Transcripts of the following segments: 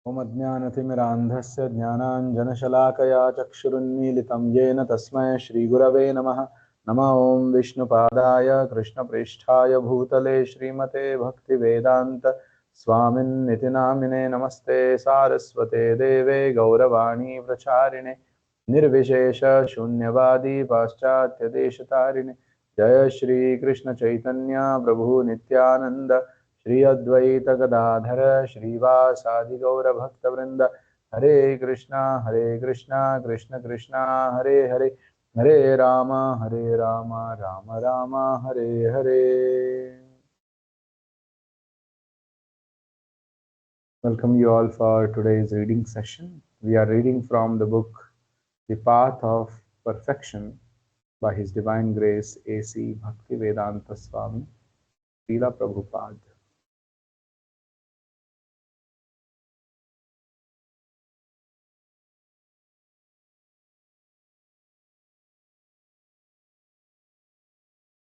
ॐ अज्ञानतिमिरान्धस्य ज्ञानाञ्जनशलाकया चक्षुरुन्मीलितं येन तस्मै श्रीगुरवे नमः। नमः ॐ विष्णुपादाय कृष्णप्रेष्ठाय भूतले श्रीमते भक्तिवेदान्त स्वामिन्निति नामिने नमस्ते सारस्वते देवे गौरवाणी प्रचारिणे निर्विशेष शून्यवादी पाश्चात्यदेशतारिणे जय श्री कृष्ण चैतन्य प्रभु नित्यानंद श्री अद्वैत गदाधर श्रीवासादि गौर भक्त वृंद हरे Krishna Krishna Krishna Hare Hare Hare Ram Ram Ram Hare Hare. Welcome you all for today's reading session. We are reading from the book The Path of Perfection by His Divine Grace A.C. Bhaktivedanta Swami, Srila Prabhupada.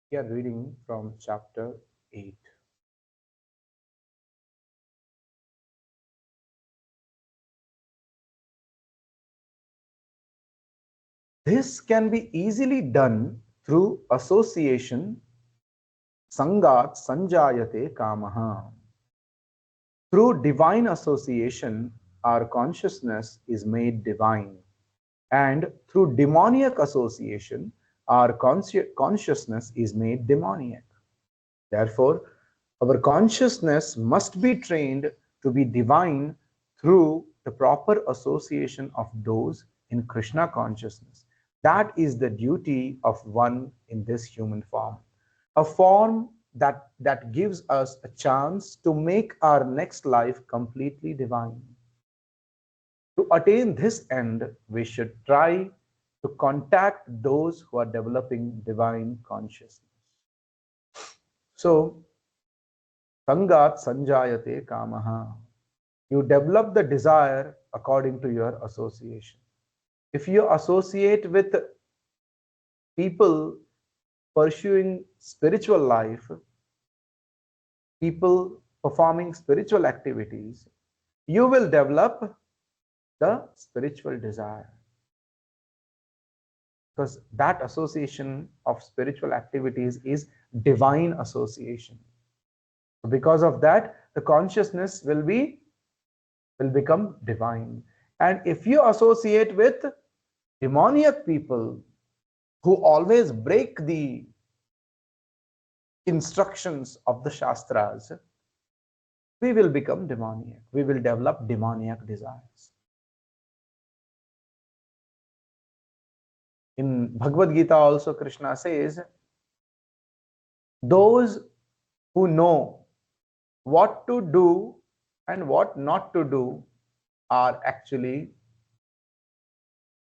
We are reading from chapter 8. This can be easily done through association, sangat sanjayate kamaha. Through divine association, our consciousness is made divine. And through demoniac association, our consciousness is made demoniac. Therefore, our consciousness must be trained to be divine through the proper association of those in Krishna consciousness. That is the duty of one in this human form. A form that gives us a chance to make our next life completely divine. To attain this end, we should try to contact those who are developing divine consciousness. So, Sangat Sanjayate Kamaha. You develop the desire according to your association. If you associate with people pursuing spiritual life, people performing spiritual activities, you will develop the spiritual desire. Because that association of spiritual activities is divine association. Because of that, the consciousness will become divine. And if you associate with demoniac people who always break the instructions of the Shastras, we will become demoniac. We will develop demoniac desires. In Bhagavad Gita also Krishna says, those who know what to do and what not to do are actually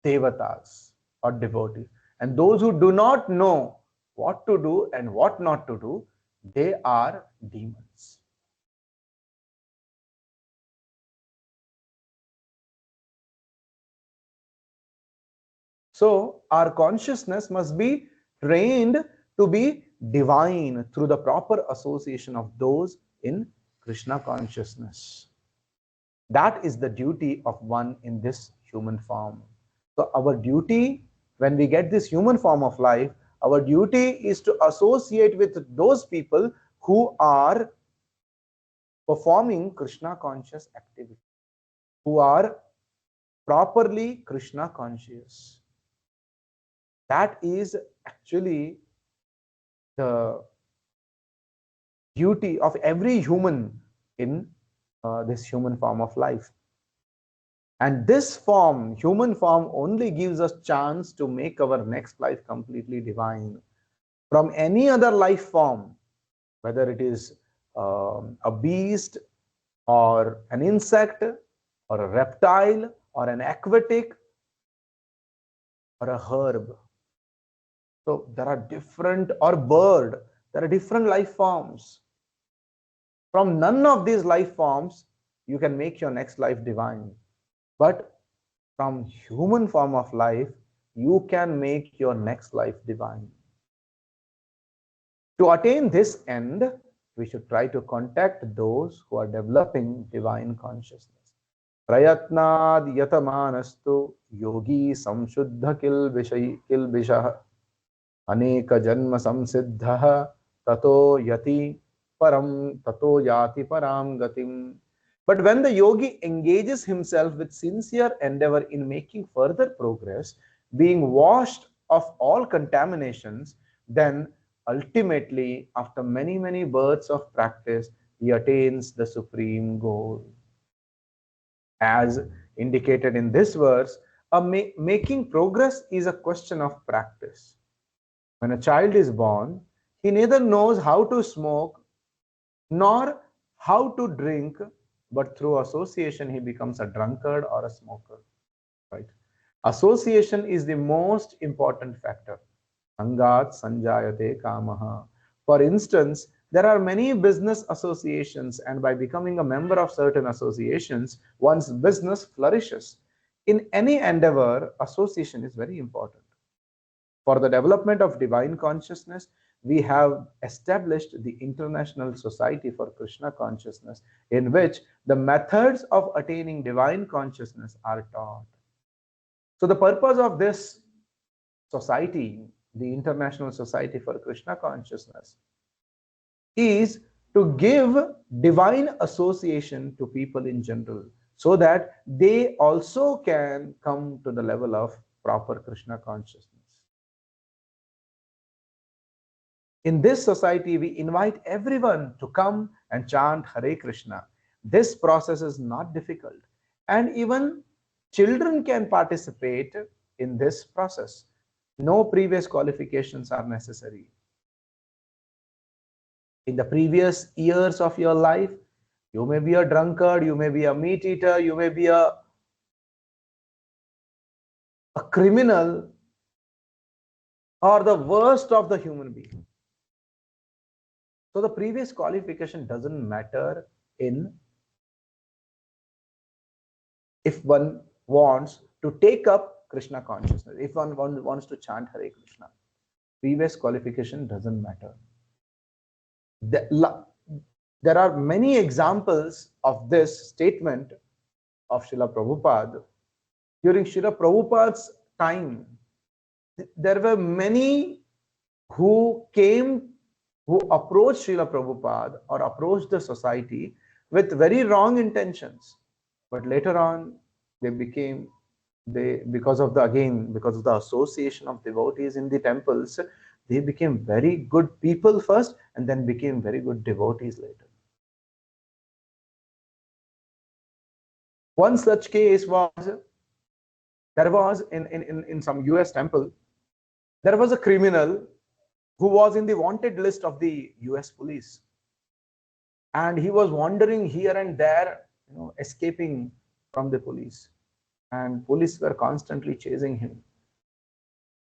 devatas or devotees. And those who do not know what to do and what not to do, they are demons. So our consciousness must be trained to be divine through the proper association of those in Krishna consciousness. That is the duty of one in this human form. So our duty, when we get this human form of life, our duty is to associate with those people who are performing Krishna conscious activity, who are properly Krishna conscious. That is actually the duty of every human in this human form of life. And this form, human form, only gives us chance to make our next life completely divine. From any other life form, whether it is a beast or an insect or a reptile or an aquatic or a herb. So there are different, or bird, there are different life forms. From none of these life forms, you can make your next life divine. But from human form of life, you can make your next life divine. To attain this end, we should try to contact those who are developing divine consciousness. प्रयत्नाद् यतमानस्तु योगी संशुद्ध किल्बिषः अनेक जन्म संसिद्धः ततो यति param tato yati param gatim. But when the yogi engages himself with sincere endeavor in making further progress, being washed of all contaminations, then ultimately, after many births of practice, he attains the supreme goal. As indicated in this verse, making progress is a question of practice. When a child is born, he neither knows how to smoke nor how to drink, but through association he becomes a drunkard or a smoker. Right? Association is the most important factor. Sangat sanjayate kamaha. For instance, there are many business associations, and by becoming a member of certain associations, one's business flourishes. In any endeavor, association is very important. For the development of divine consciousness, we have established the International Society for Krishna Consciousness, in which the methods of attaining divine consciousness are taught. So the purpose of this society, the International Society for Krishna Consciousness, is to give divine association to people in general, so that they also can come to the level of proper Krishna consciousness. In this society, we invite everyone to come and chant Hare Krishna. This process is not difficult, and even children can participate in this process. No previous qualifications are necessary. In the previous years of your life, you may be a drunkard, you may be a meat eater, you may be a criminal, or the worst of the human being. So the previous qualification doesn't matter in if one wants to take up Krishna consciousness, if one wants to chant Hare Krishna. Previous qualification doesn't matter. There are many examples of this statement of Srila Prabhupada. During Srila Prabhupada's time, there were many who approached Srila Prabhupada or approached the society with very wrong intentions. But later on, because of the association of devotees in the temples, they became very good people first and then became very good devotees later. One such case was, there was in some US temple, there was a criminal who was in the wanted list of the US police. And he was wandering here and there, escaping from the police. And police were constantly chasing him.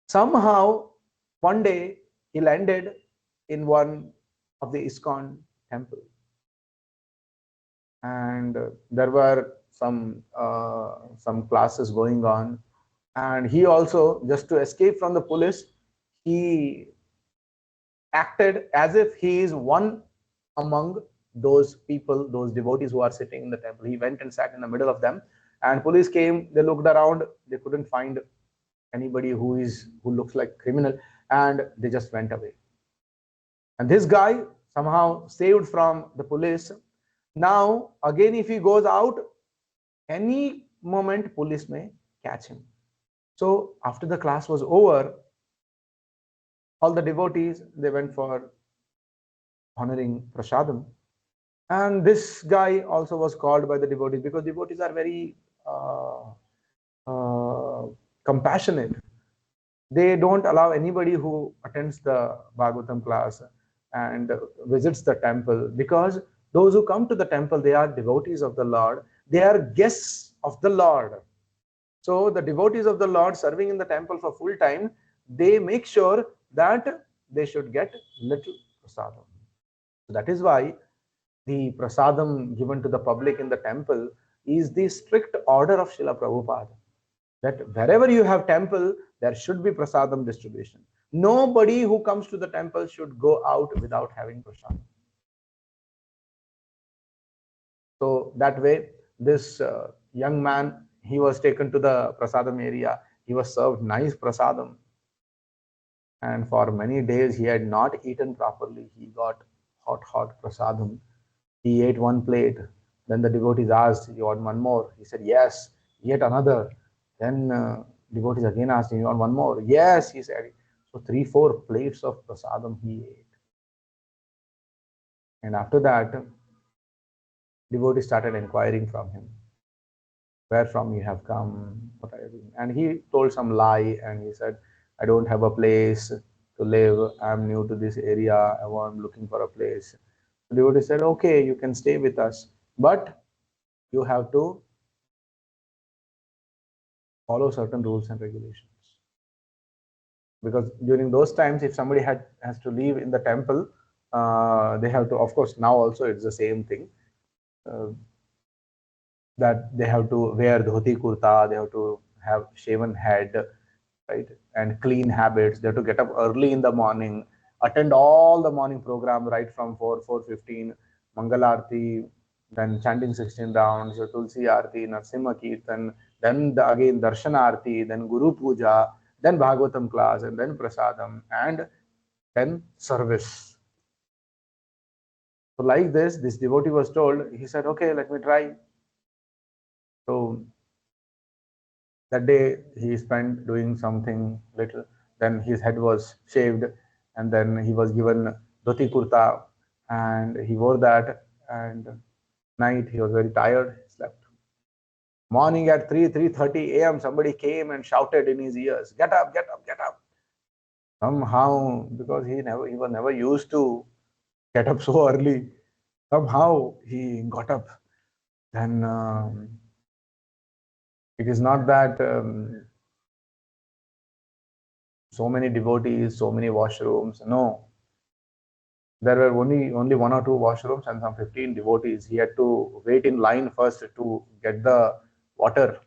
Somehow, one day, he landed in one of the ISKCON temple. And there were some classes going on. And he also, just to escape from the police, he acted as if he is one among those people, those devotees who are sitting in the temple. He went and sat in the middle of them, and police came. They looked around. They couldn't find anybody who looks like criminal, and they just went away. And this guy somehow saved from the police. Now again, if he goes out, any moment police may catch him. So after the class was over, all the devotees, they went for honoring prasadam. And this guy also was called by the devotees, because devotees are very compassionate. They don't allow anybody who attends the Bhagavatam class and visits the temple, because those who come to the temple, they are devotees of the Lord. They are guests of the Lord. So the devotees of the Lord serving in the temple for full time, they make sure that they should get little prasadam. So that is why the prasadam given to the public in the temple is the strict order of Srila Prabhupada, that wherever you have temple, there should be prasadam distribution. Nobody who comes to the temple should go out without having prasadam. So that way, this young man, he was taken to the prasadam area. He was served nice prasadam. And for many days, he had not eaten properly. He got hot prasadam. He ate one plate. Then the devotees asked, "You want one more?" He said, "Yes." He ate another. Then devotees again asked him, "You want one more?" "Yes," he said. So 3, 4 plates of prasadam he ate. And after that, devotees started inquiring from him, "Where from you have come? What are you doing?" And he told some lie, and he said, "I don't have a place to live. I'm new to this area. I'm looking for a place." The devotee said, "Okay, you can stay with us, but you have to follow certain rules and regulations." Because during those times, if somebody has to live in the temple, they have to, of course, now also it's the same thing, uh, that they have to wear dhoti kurta, they have to have shaven head, right, and clean habits. They have to get up early in the morning, attend all the morning program right from 4:15, Mangalarti, then chanting 16 rounds, Tulsi Arti, Narsimha Kirtan, then again Darshan Arti, then Guru Puja, then Bhagavatam class, and then Prasadam, and then service. So like this devotee was told, he said, "Okay, let me try." So that day he spent doing something little. Then his head was shaved, and then he was given dhoti kurta, and he wore that. And night he was very tired, he slept. Morning at 3:30 a.m., somebody came and shouted in his ears, "Get up, get up, get up!" Somehow, because he was never used to get up so early, somehow he got up. Then it is not that so many devotees, so many washrooms. No, there were only 1 or 2 washrooms and some 15 devotees. He had to wait in line first to get the water,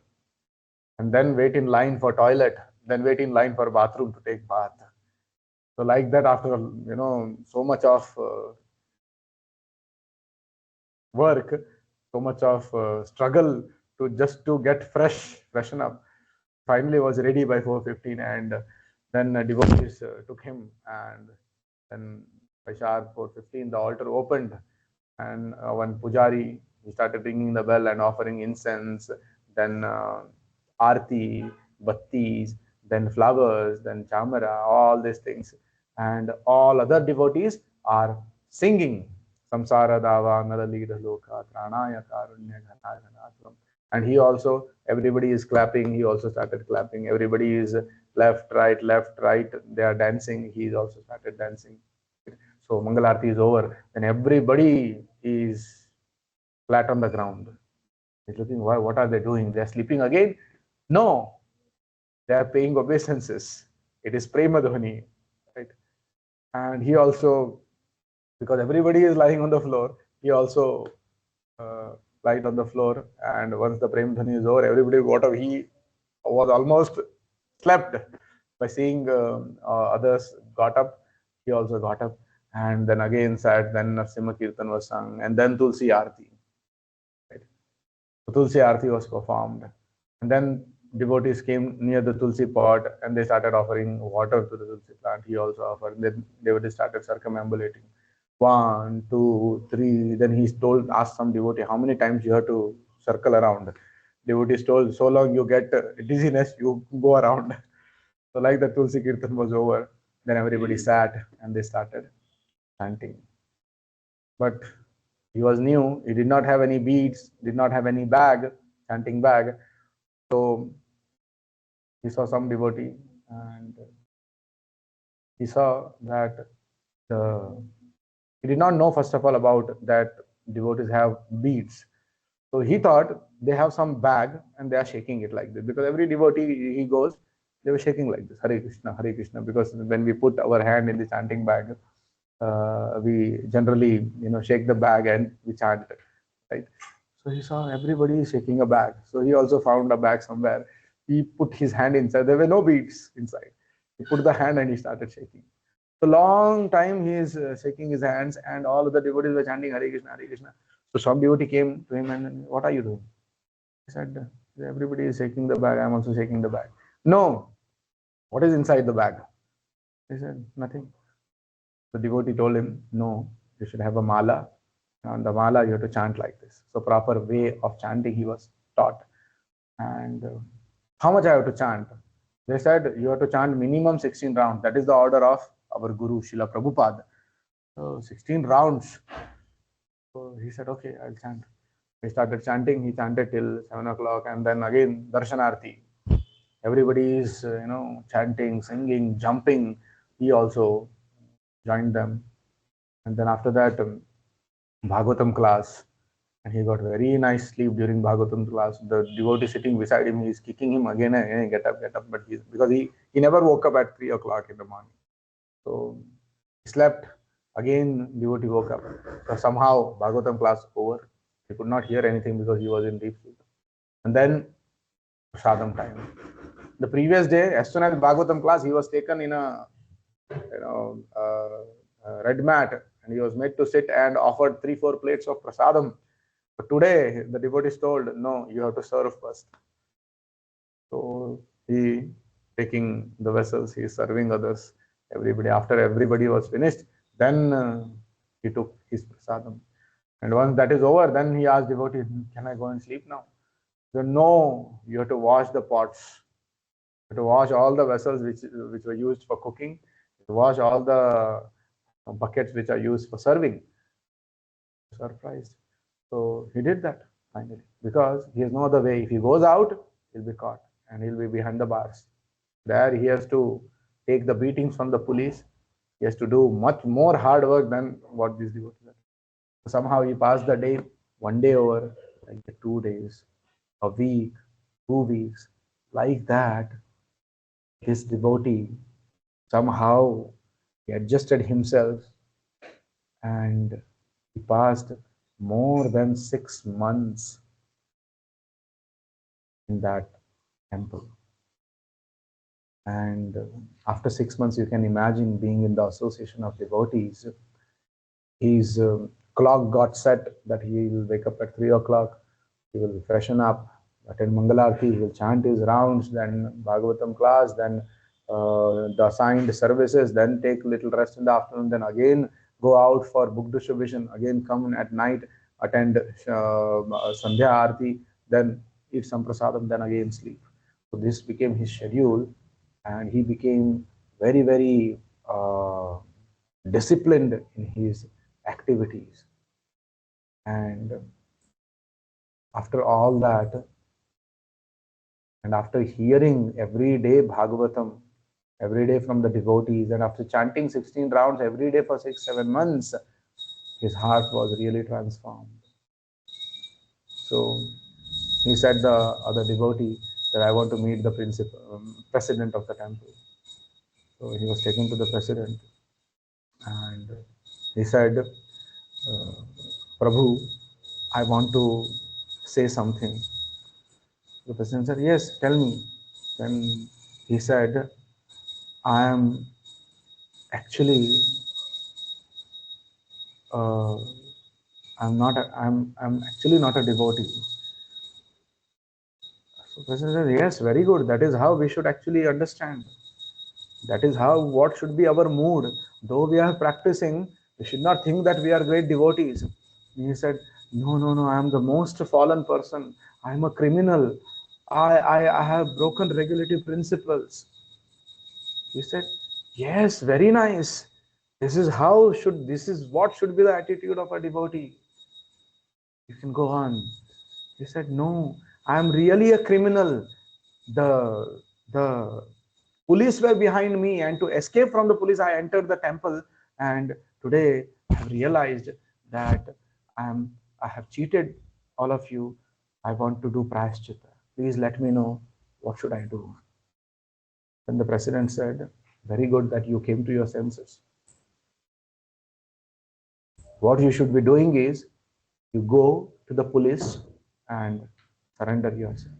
and then wait in line for toilet, then wait in line for bathroom to take bath. So like that, after so much of work, so much of struggle to just to get freshen up, finally was ready by 4:15, and then devotees took him, and then by sharp 4:15 the altar opened, and one pujari, he started ringing the bell and offering incense, then arti, battis, then flowers, then chamara, all these things, and all other devotees are singing samsara dava nalalida loka tranaya karunya ghanaghanatvam. And he also, everybody is clapping, he also started clapping. Everybody is left right, they are dancing, he also started dancing. So Mangalarti is over, then everybody is flat on the ground. He's looking, why, what are they doing? They're sleeping again? No, they are paying obeisances. It is Prema Dhwani, right? And he also, because everybody is lying on the floor, he also lied on the floor. And once the Prema Dhwani is over, everybody got up. He was almost slept by seeing others got up. He also got up, and then again sat. Then Narsimha Kirtan was sung, and then Tulsi Arti. Right? So Tulsi Arti was performed, and then devotees came near the Tulsi pot, and they started offering water to the Tulsi plant. He also offered. Then devotees started circumambulating. 1, 2, 3. Then he asked some devotee, "How many times you have to circle around?" Devotees told, "So long you get dizziness, you go around." So like the Tulsi Kirtan was over, then everybody sat and they started chanting. But he was new, he did not have any beads, did not have any bag, chanting bag. So he saw some devotee, and he saw that he did not know, first of all, about that devotees have beads. So he thought they have some bag and they are shaking it like this, because every devotee he goes, they were shaking like this, Hare Krishna, because when we put our hand in the chanting bag, we generally, shake the bag and we chant, right? So he saw everybody is shaking a bag. So he also found a bag somewhere. He put his hand inside. There were no beads inside. He put the hand and he started shaking. So long time he is shaking his hands, and all of the devotees were chanting Hare Krishna, Hare Krishna. So some devotee came to him and, "What are you doing?" He said, everybody is shaking the bag, I'm also shaking the bag. No, what is inside the bag? He said, nothing. The devotee told him, no, you should have a mala. On the mala, you have to chant like this. So proper way of chanting he was taught. And how much I have to chant? They said, you have to chant minimum 16 rounds. That is the order of our Guru, Srila Prabhupada. So 16 rounds. So he said, okay, I'll chant. He started chanting. He chanted till 7 o'clock. And then again, Darshanarti. Everybody is, chanting, singing, jumping. He also joined them. And then after that, Bhagavatam class. And he got very nice sleep during Bhagavatam class. The devotee sitting beside him, he is kicking him again and again, get up, get up. But because he never woke up at 3 o'clock in the morning. So he slept. Again, devotee woke up. So somehow Bhagavatam class over. He could not hear anything because he was in deep sleep. And then Prasadam time. The previous day, as soon as Bhagavatam class, he was taken in a red mat and he was made to sit and offered 3-4 plates of prasadam. But today, the devotee is told, no, you have to serve first. So he taking the vessels, he is serving others. Everybody, after everybody was finished, then he took his prasadam. And once that is over, then he asked devotee, can I go and sleep now? He said, no, you have to wash the pots. You have to wash all the vessels which were used for cooking. You have to wash all the buckets which are used for serving. Surprised. So he did that finally because he has no other way. If he goes out, he'll be caught and he'll be behind the bars. There he has to take the beatings from the police. He has to do much more hard work than what these devotees are. So somehow he passed the day, one day over, like 2 days, a week, 2 weeks. Like that, this devotee somehow he adjusted himself and he passed more than 6 months in that temple. And after 6 months, you can imagine being in the association of devotees. His clock got set that he will wake up at 3 o'clock. He will freshen up, attend Mangalarti, he will chant his rounds, then Bhagavatam class, then the assigned services, then take little rest in the afternoon, then again go out for book distribution, again come at night, attend Sandhya Aarti, then eat some prasadam, then again sleep. So this became his schedule and he became very, very disciplined in his activities. And after all that, and after hearing every day Bhagavatam, every day from the devotees, and after chanting 16 rounds every day for 6-7 months, his heart was really transformed. So he said the other devotee that I want to meet the president of the temple. So he was taken to the president and he said, Prabhu, I want to say something. The president said, yes, tell me. Then he said, I am actually, I'm actually not a devotee. So the president said, yes, very good. That is how we should actually understand. That is how, what should be our mood. Though we are practicing, we should not think that we are great devotees. And he said, no, I am the most fallen person. I am a criminal. I have broken regulative principles. He said, yes, very nice. This is what should be the attitude of a devotee. You can go on. He said, no, I am really a criminal. The police were behind me, and to escape from the police, I entered the temple. And today I have realized that I have cheated all of you. I want to do prayaschitta. Please let me know what should I do. Then the president said, very good that you came to your senses. What you should be doing is you go to the police and surrender yourself.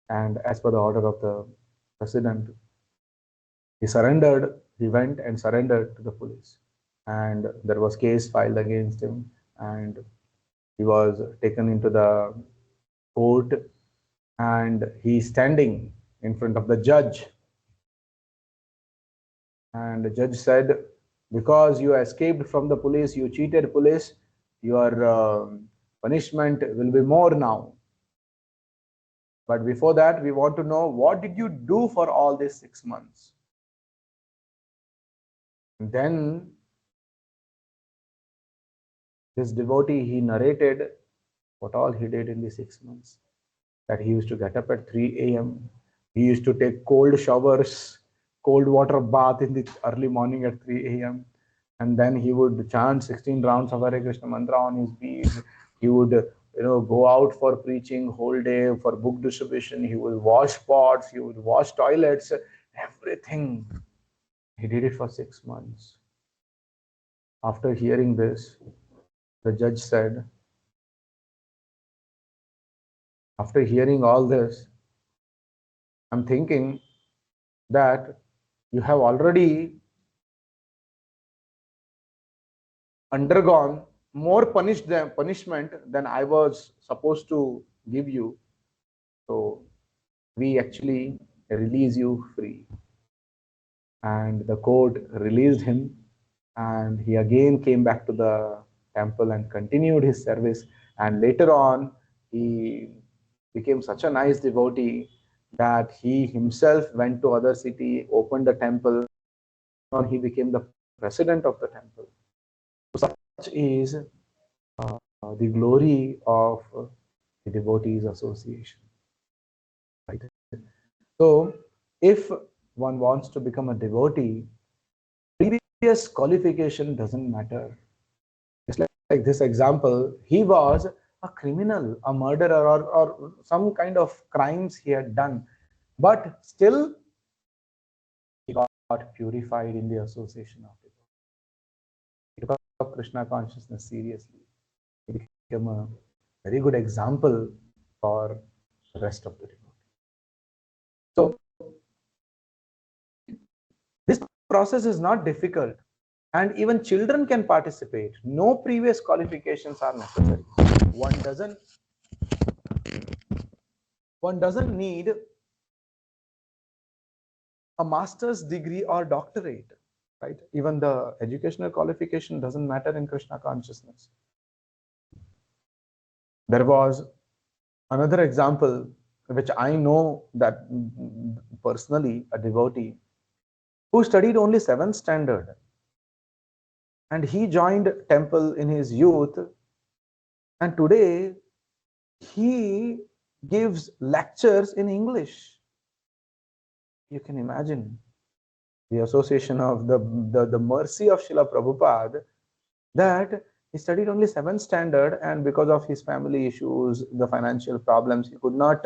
And as per the order of the president, he went and surrendered to the police. And there was case filed against him and he was taken into the court, and he's standing in front of the judge. And the judge said, because you escaped from the police, you cheated police, your punishment will be more now. But before that, we want to know, what did you do for all these 6 months? And then this devotee, he narrated what all he did in the 6 months. That he used to get up at 3 a.m. He used to take cold showers, cold water bath in the early morning at 3 a.m. And then he would chant 16 rounds of Hare Krishna mantra on his beads. He would, go out for preaching whole day, for book distribution. He would wash pots. He would wash toilets. Everything. He did it for 6 months. After hearing this, the judge said, after hearing all this, I'm thinking that you have already undergone more punishment than I was supposed to give you. So we actually release you free. And the court released him, and he again came back to the temple and continued his service. And later on, he became such a nice devotee that he himself went to other city, opened the temple, and he became the president of the temple. So such is the glory of the devotees association, right? So if one wants to become a devotee, previous qualification doesn't matter. It's like this example, he was a criminal, a murderer, or some kind of crimes he had done, but still he got purified in the association of devotees. He took up Krishna consciousness seriously. He became a very good example for the rest of the devotees. So this process is not difficult, and even children can participate. No previous qualifications are necessary. One doesn't need a master's degree or doctorate, right? Even the educational qualification doesn't matter in Krishna consciousness. There was another example which I know, that personally, a devotee who studied only 7th standard, and he joined temple in his youth, and today he gives lectures in English. You can imagine the association of the mercy of Srila Prabhupada, that he studied only 7th standard, and because of his family issues, the financial problems, he could not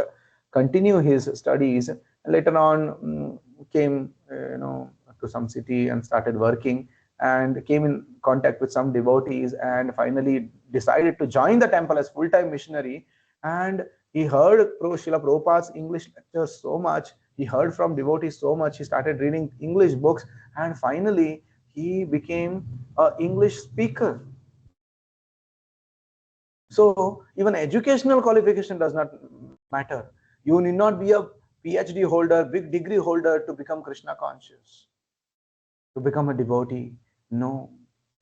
continue his studies. Later on, came to some city and started working, and came in contact with some devotees, and finally decided to join the temple as full-time missionary. And he heard Srila Prabhupada's English lectures so much, he heard from devotees so much, he started reading English books, and finally he became an English speaker. So even educational qualification does not matter. You need not be a PhD holder, big degree holder to become Krishna conscious, to become a devotee. No.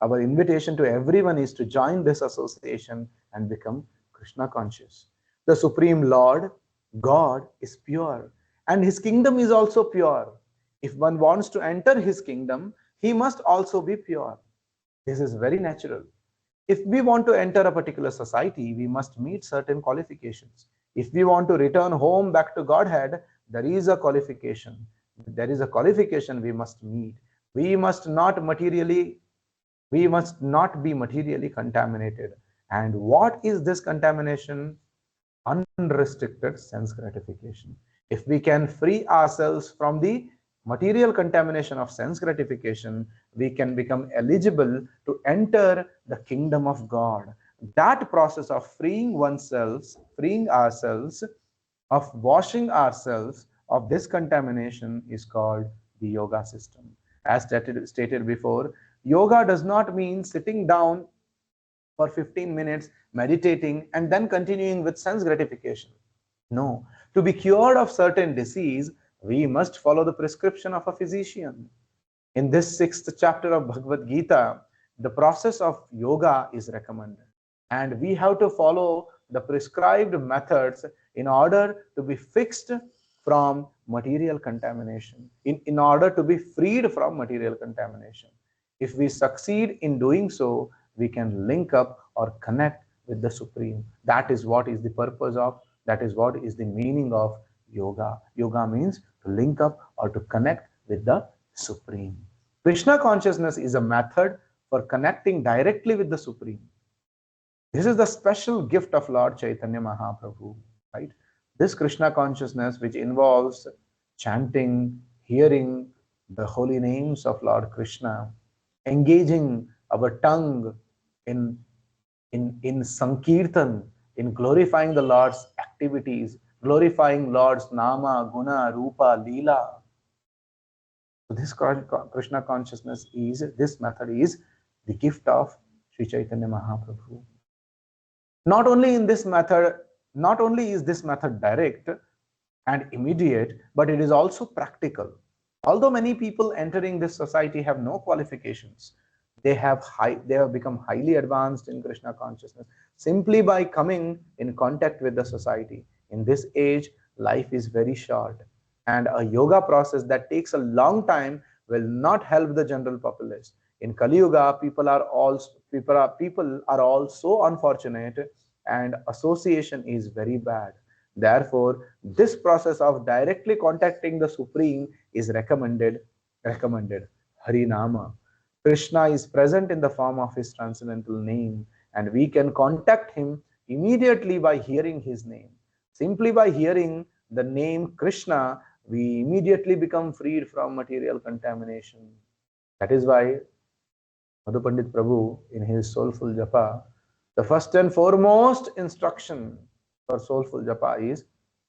Our invitation to everyone is to join this association and become Krishna conscious. The Supreme Lord, God, is pure, and his kingdom is also pure. If one wants to enter his kingdom, he must also be pure. This is very natural. If we want to enter a particular society, we must meet certain qualifications. If we want to return home back to Godhead, there is a qualification. There is a qualification we must meet. We must not be materially contaminated. And what is this contamination? Unrestricted sense gratification. If we can free ourselves from the material contamination of sense gratification, we can become eligible to enter the kingdom of God. That process of freeing oneself, freeing ourselves, of washing ourselves of this contamination is called the yoga system. As stated before, yoga does not mean sitting down for 15 minutes meditating and then continuing with sense gratification. No, to be cured of certain disease, we must follow the prescription of a physician. In this sixth chapter of Bhagavad Gita, the process of yoga is recommended. And we have to follow the prescribed methods in order to be fixed from material contamination, in order to be freed from material contamination. If we succeed in doing so, we can link up or connect with the Supreme. That is what is the purpose of, that is what is the meaning of yoga. Yoga means to link up or to connect with the Supreme. Krishna consciousness is a method for connecting directly with the Supreme. This is the special gift of Lord Chaitanya Mahaprabhu, right? This Krishna consciousness, which involves chanting, hearing the holy names of Lord Krishna, engaging our tongue in, in Sankirtan, in glorifying the Lord's activities, glorifying Lord's Nama, Guna, Rupa, Leela. So this Krishna consciousness is, this method is the gift of Sri Chaitanya Mahaprabhu. Not only in this method, not only is this method direct and immediate, but it is also practical. Although many people entering this society have no qualifications, they have become highly advanced in Krishna consciousness simply by coming in contact with the society. In this age, life is very short, and a yoga process that takes a long time will not help the general populace. In Kali Yuga, people are all so unfortunate, and association is very bad. Therefore, this process of directly contacting the Supreme is recommended. Harinama. Krishna is present in the form of his transcendental name, and we can contact him immediately by hearing his name. Simply by hearing the name Krishna, we immediately become freed from material contamination. That is why Madhu Pandit Prabhu, in his Soulful Japa, the first and foremost instruction for Soulful Japa is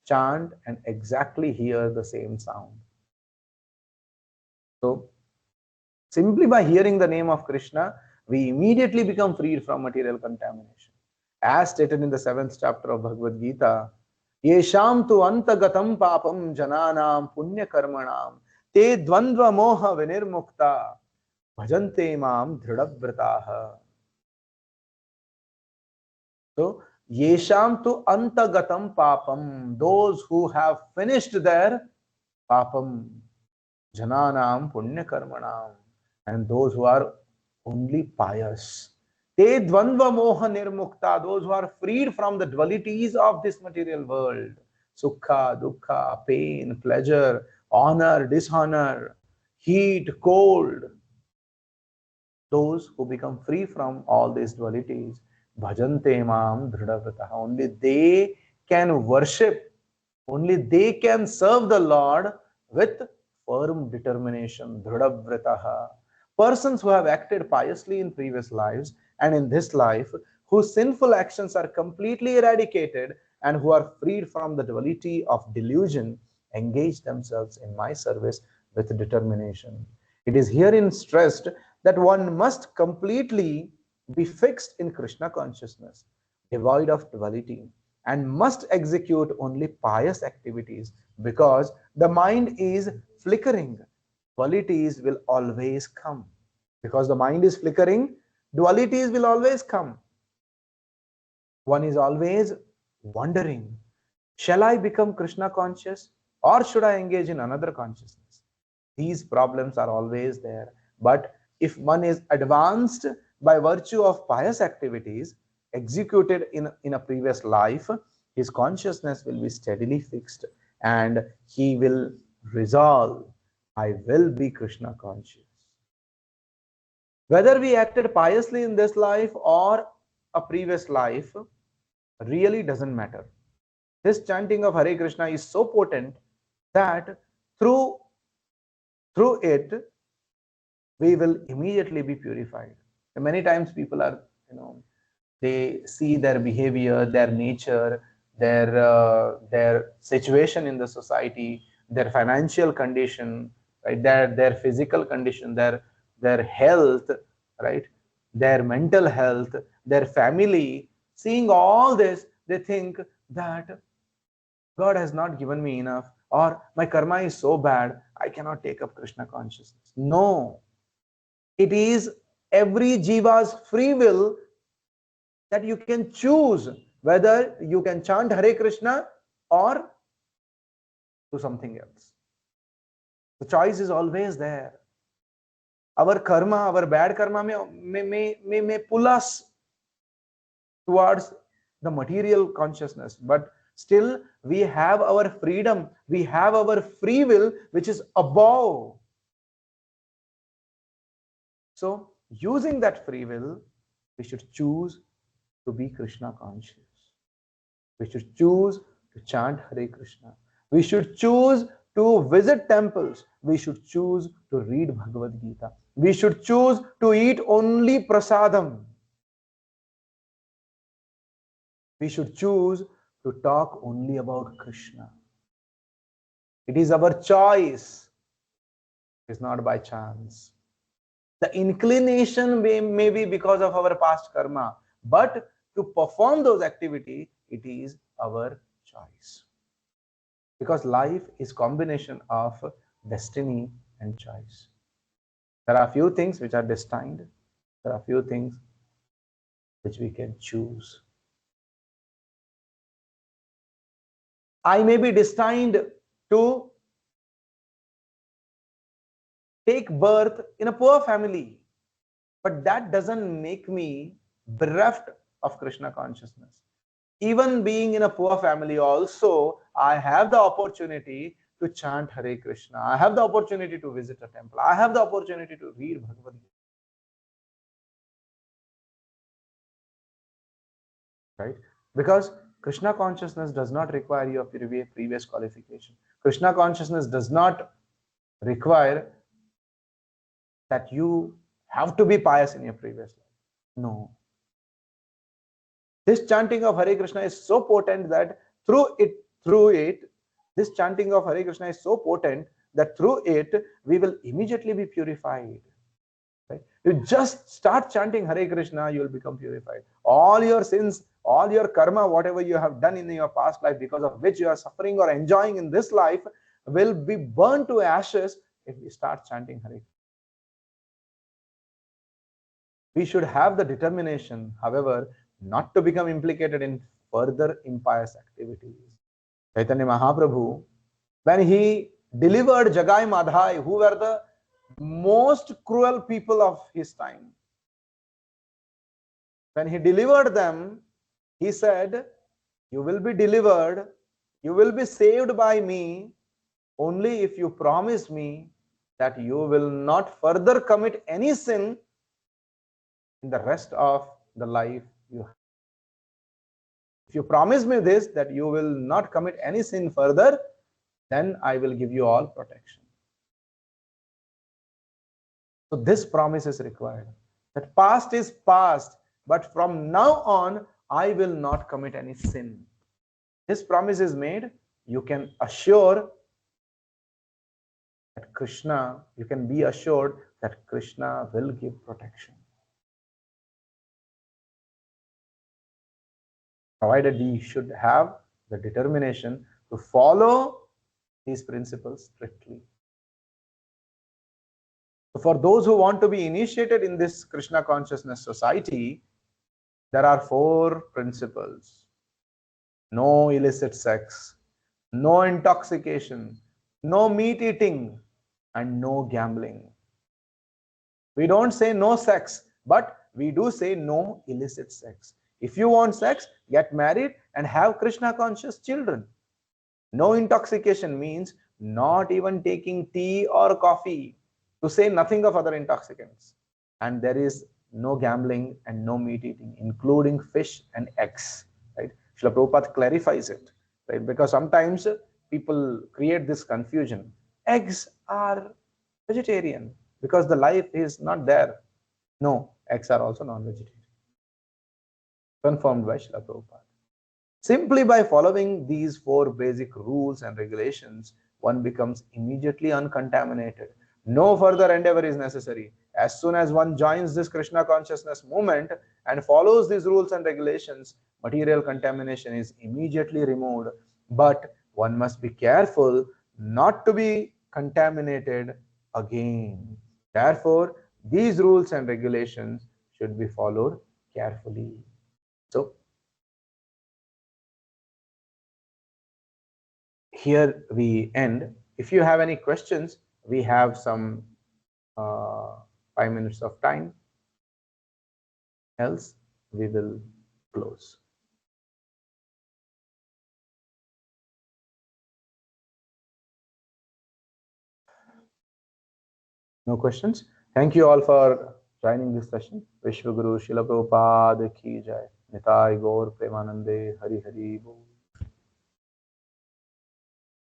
chant and exactly hear the same sound. So, simply by hearing the name of Krishna, we immediately become freed from material contamination. As stated in the 7th chapter of Bhagavad Gita, Yesham tu antagatam papam jananam punya karmanam te dvandva moha vinirmukta bhajante mam dhridavrataha. So, Yesham tu antagatam papam, those who have finished their papam, jananam punya karmanam, and those who are only pious. Te dvandva moha nirmukta, those who are freed from the dualities of this material world. Sukha, dukkha, pain, pleasure, honor, dishonor, heat, cold. Those who become free from all these dualities, bhajante mam dhridavrataha, only they can worship, only they can serve the Lord with firm determination, dhridavrataha. Persons who have acted piously in previous lives and in this life, whose sinful actions are completely eradicated and who are freed from the duality of delusion, engage themselves in my service with determination. It is herein stressed that one must completely be fixed in Krishna consciousness, devoid of duality, and must execute only pious activities, because the mind is flickering. Dualities will always come. Because the mind is flickering, dualities will always come. One is always wondering, shall I become Krishna conscious or should I engage in another consciousness? These problems are always there. But if one is advanced by virtue of pious activities executed in a previous life, his consciousness will be steadily fixed and he will resolve, I will be Krishna conscious. Whether we acted piously in this life or a previous life really doesn't matter. This chanting of Hare Krishna is so potent that through it we will immediately be purified. And many times people are, they see their behavior, their nature, their situation in the society, their financial condition, right, their physical condition, their health, right, their mental health, their family, seeing all this, they think that God has not given me enough, or my karma is so bad, I cannot take up Krishna consciousness. No, it is every jiva's free will that you can choose whether you can chant Hare Krishna or do something else. The choice is always there. Our karma, our bad karma may pull us towards the material consciousness, but still we have our freedom, we have our free will, which is above. So using that free will, we should choose to be Krishna conscious. We should choose to chant Hare Krishna. We should choose to visit temples. We should choose to read Bhagavad Gita. We should choose to eat only prasadam. We should choose to talk only about Krishna. It is our choice. It is not by chance. The inclination may be because of our past karma, but to perform those activities, it is our choice. Because life is combination of destiny and choice. There are few things which are destined. There are few things which we can choose. I may be destined to take birth in a poor family, but that doesn't make me bereft of Krishna consciousness. Even being in a poor family also, I have the opportunity to chant Hare Krishna. I have the opportunity to visit a temple. I have the opportunity to read Bhagavad Gita. Right? Because Krishna consciousness does not require your previous qualification. Krishna consciousness does not require that you have to be pious in your previous life. No. This chanting of Hare Krishna is so potent that through it, this chanting of Hare Krishna is so potent that through it, we will immediately be purified. Right? You just start chanting Hare Krishna, you will become purified. All your sins, all your karma, whatever you have done in your past life, because of which you are suffering or enjoying in this life, will be burned to ashes if we start chanting Hare Krishna. We should have the determination, however, not to become implicated in further impious activities. Chaitanya Mahaprabhu, when he delivered Jagai Madhai, who were the most cruel people of his time, when he delivered them, he said, you will be delivered, you will be saved by me only if you promise me that you will not further commit any sin in the rest of the life you have. If you promise me this, that you will not commit any sin further, then I will give you all protection. So this promise is required. That past is past, but from now on, I will not commit any sin. This promise is made, you can assure that Krishna, you can be assured that Krishna will give protection. Provided we should have the determination to follow these principles strictly. So for those who want to be initiated in this Krishna consciousness society, there are 4 principles. No illicit sex, no intoxication, no meat eating, and no gambling. We don't say no sex, but we do say no illicit sex. If you want sex, get married and have Krishna conscious children. No intoxication means not even taking tea or coffee, to say nothing of other intoxicants. And there is no gambling and no meat eating, including fish and eggs. Right? Srila Prabhupada clarifies it, right? Because sometimes people create this confusion. Eggs are vegetarian because the life is not there. No, eggs are also non-vegetarian. Confirmed by Srila Prabhupada. Simply by following these 4 basic rules and regulations, one becomes immediately uncontaminated. No further endeavor is necessary. As soon as one joins this Krishna consciousness movement and follows these rules and regulations, material contamination is immediately removed. But one must be careful not to be contaminated again. Therefore, these rules and regulations should be followed carefully. So, here we end. If you have any questions, we have some 5 minutes of time. Else, we will close. No questions? Thank you all for joining this session. Vishwaguru Srila Prabhupada Ki Jai. Nitai Gaur Premanande Hari Hari Bol.